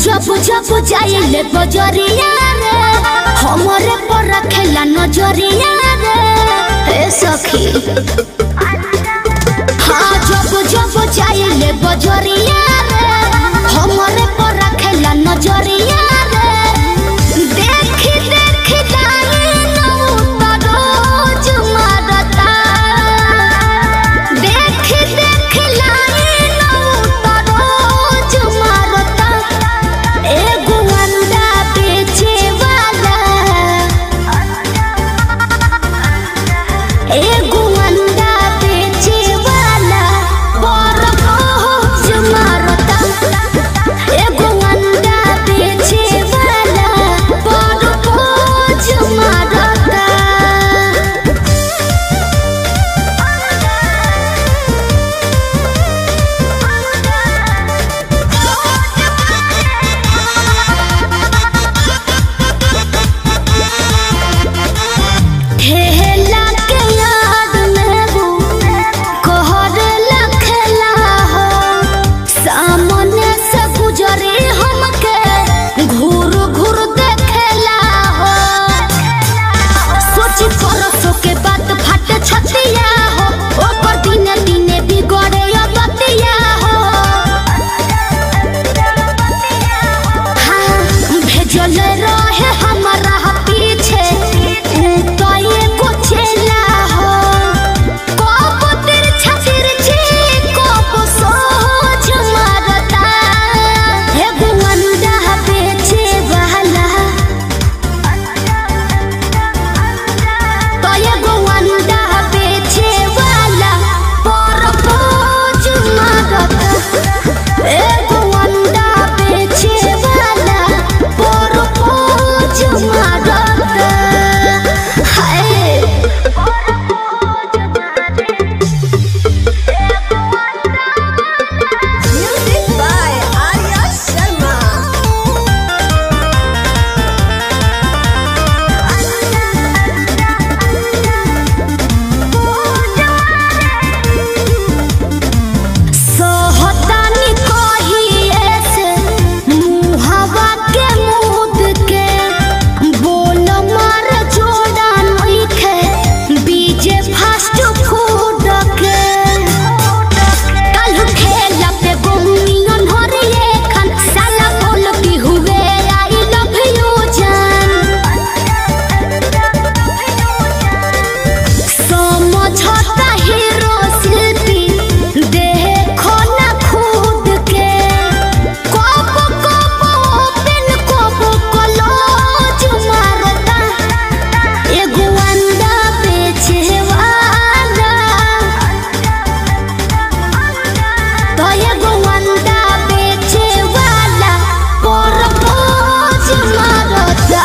जब जब जाइले बजरिया रे हमरे पर रखेला नजरिया रे ए सखी। हाँ जब जब जाइले बजरिया रे हमरे पर रखेला नजरिया रे। देखी देखी जाने रोज मारता, देखी देखी लाने रोज मारता। एगो अंडा बेचे वाला, एगो अंडा बेचे वाला बड़ रोज मारता। एगो अंडा बेचे वाला बड़ रोज मारता। ठेला के याद में वो कहर लखेला हो, सामने से गुजरे हमके घूर घूर देखेला हो। सोची परसों के बात फट छतिया हो, ओकर दिने दिने बिगड़े बतिया हो। हाँ भेजल रहे हमारा पीछे तो एगो चेला हो। कब तिरछा तिरछी कब सोझ मारता। एगो अंडा बेचे वाला, तो एगो अंडा बेचे वाला बड़ रोज मारता। एगो अंडा बेचे वाला बड़ रोज मारता। हाय Music by Arya Sharma. सोहतानी कहिए से मुहवा के मुद के बोल मार जोड़ा नइखे बीजे फास्ट फूड के। काल्हू खेला पे गोमियन हरिए खान साला बोल की हुए आई लव यू जान। समझता हीरो शिल्पी देखो ना खुद के। कब कब ओपन कब क्लोज मारता। एगो अंडा बेचे वाला, तो एगो अंडा बेचे वाला बड़ रोज मारता।